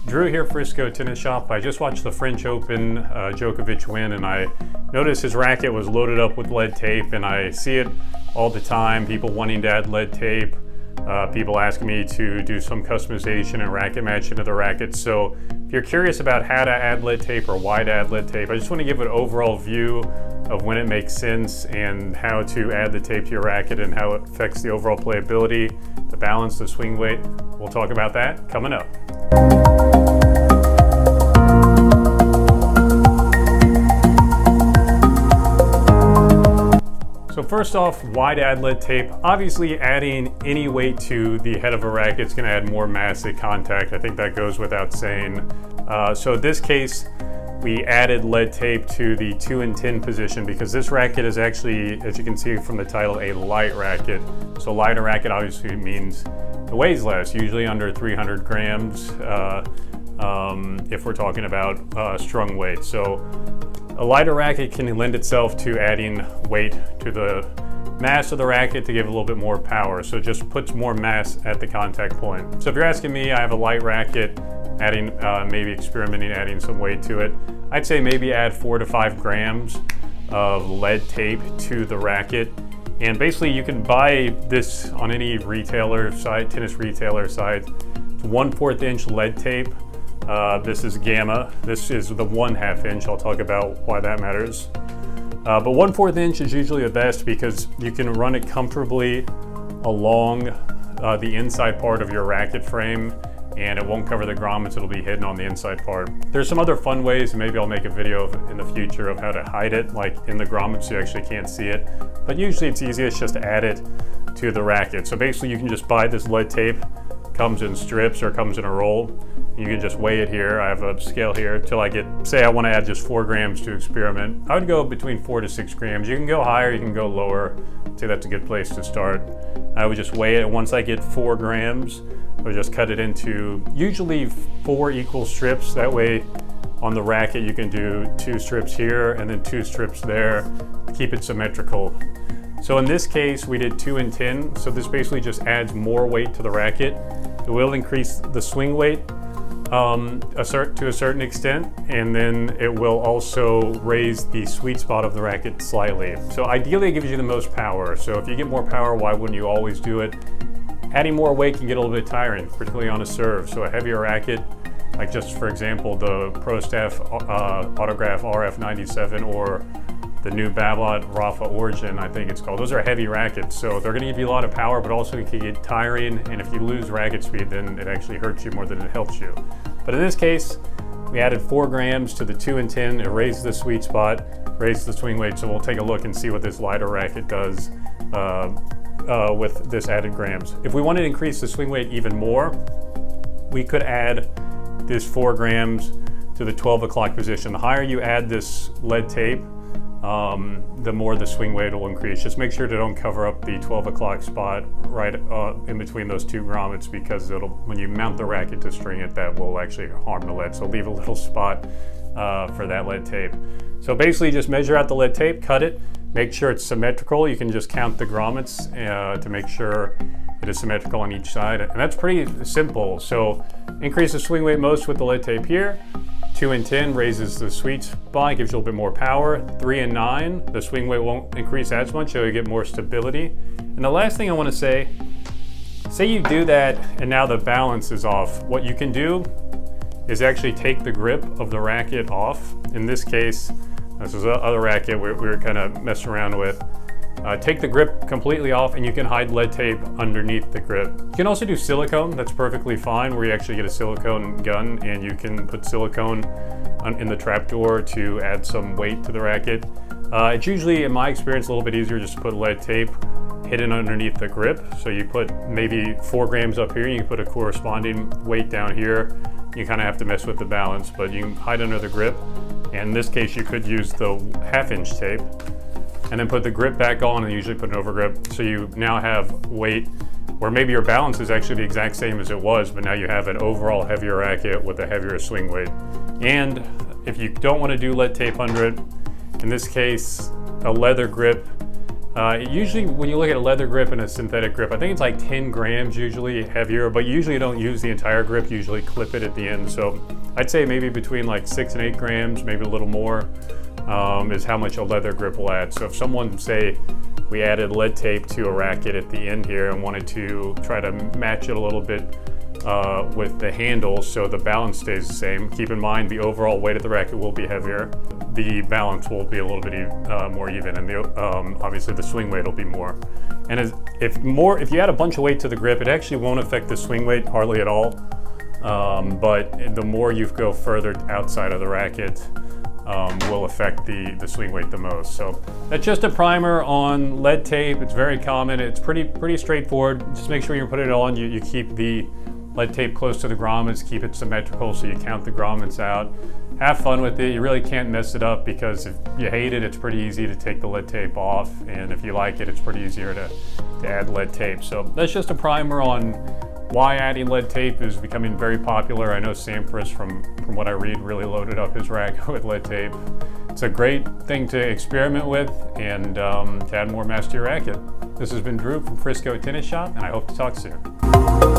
Drew here, Frisco Tennis Shop. I just watched the French Open Djokovic win, and I noticed his racket was loaded up with lead tape, and I see it all the time, people wanting to add lead tape, people asking me to do some customization and racket matching to the racket. So if you're curious about how to add lead tape or why to add lead tape, I just want to give an overall view of when it makes sense and how to add the tape to your racket and how it affects the overall playability, the balance, the swing weight. We'll talk about that coming up. So first off, why to add lead tape? Obviously, adding any weight to the head of a racket is going to add more mass at contact. I think that goes without saying. So in this case, we added lead tape to the 2 and 10 position because this racket is actually, as you can see from the title, a light racket. So lighter racket obviously means it weighs less, usually under 300 grams if we're talking about strung weight. So a lighter racket can lend itself to adding weight to the mass of the racket to give a little bit more power. So it just puts more mass at the contact point. So if you're asking me, I have a light racket, adding, maybe experimenting, adding some weight to it. I'd say maybe add 4 to 5 grams of lead tape to the racket. And basically you can buy this on any retailer site, tennis retailer site. It's 1/4 inch lead tape. This is Gamma. This is the 1/2 inch. I'll talk about why that matters. But 1/4 inch is usually the best because you can run it comfortably along the inside part of your racket frame, and it won't cover the grommets. It'll be hidden on the inside part. There's some other fun ways, and maybe I'll make a video in the future of how to hide it, like in the grommets so you actually can't see it. But usually it's easiest just to add it to the racket. So basically you can just buy this lead tape, comes in strips or comes in a roll. You can just weigh it here. I have a scale here till I get, say I want to add just 4 grams to experiment. I would go between 4 to 6 grams. You can go higher, you can go lower. I'd say that's a good place to start. I would just weigh it. Once I get 4 grams, I would just cut it into usually 4 equal strips. That way on the racket you can do 2 strips here and then 2 strips there to keep it symmetrical. So in this case, we did 2 and 10. So this basically just adds more weight to the racket. It will increase the swing weight to a certain extent, and then it will also raise the sweet spot of the racket slightly. So ideally it gives you the most power. So if you get more power, why wouldn't you always do it? Adding more weight can get a little bit tiring, particularly on a serve. So a heavier racket, like just for example, the Pro Staff Autograph RF97 or the new Babolat Rafa Origin, I think it's called. Those are heavy rackets, so they're gonna give you a lot of power, but also it can get tiring, and if you lose racket speed, then it actually hurts you more than it helps you. But in this case, we added 4 grams to the 2 and 10. It raised the sweet spot, raised the swing weight, so we'll take a look and see what this lighter racket does with this added grams. If we wanted to increase the swing weight even more, we could add this 4 grams to the 12 o'clock position. The higher you add this lead tape, the more the swing weight will increase. Just make sure to don't cover up the 12 o'clock spot right in between those 2 grommets, because when you mount the racket to string it, that will actually harm the lead. So leave a little spot for that lead tape. So basically just measure out the lead tape, cut it, make sure it's symmetrical. You can just count the grommets to make sure it is symmetrical on each side. And that's pretty simple. So increase the swing weight most with the lead tape here. 2 and 10 raises the sweet spot, gives you a little bit more power. 3 and 9, the swing weight won't increase as much, so you get more stability. And the last thing I want to say you do that and now the balance is off. What you can do is actually take the grip of the racket off. In this case, this is another racket we were kind of messing around with. Take the grip completely off and you can hide lead tape underneath the grip. You can also do silicone, that's perfectly fine, where you actually get a silicone gun and you can put silicone in the trapdoor to add some weight to the racket. It's usually, in my experience, a little bit easier just to put lead tape hidden underneath the grip. So you put maybe 4 grams up here, and you can put a corresponding weight down here. You kind of have to mess with the balance, but you can hide under the grip. And in this case, you could use the 1/2 inch tape and then put the grip back on and usually put an over grip. So you now have weight where maybe your balance is actually the exact same as it was, but now you have an overall heavier racket with a heavier swing weight. And if you don't want to do lead tape under it, in this case, a leather grip Usually when you look at a leather grip and a synthetic grip, I think it's like 10 grams usually heavier, but you usually don't use the entire grip, you usually clip it at the end. So I'd say maybe between like 6 and 8 grams, maybe a little more, is how much a leather grip will add. So if someone, say, we added lead tape to a racket at the end here and wanted to try to match it a little bit with the handles so the balance stays the same. Keep in mind the overall weight of the racket will be heavier. The balance will be a little bit more even, and obviously the swing weight will be more. And if you add a bunch of weight to the grip, it actually won't affect the swing weight hardly at all. But the more you go further outside of the racket, will affect the swing weight the most. So that's just a primer on lead tape. It's very common. It's pretty straightforward. Just make sure you put it on. You keep the lead tape close to the grommets, keep it symmetrical so you count the grommets out. Have fun with it. You really can't mess it up, because if you hate it, it's pretty easy to take the lead tape off, and if you like it, it's pretty easier to add lead tape. So that's just a primer on why adding lead tape is becoming very popular. I know Sampras, from what I read, really loaded up his racket with lead tape. It's a great thing to experiment with and to add more mass to your racket. This has been Drew from Frisco Tennis Shop, and I hope to talk soon.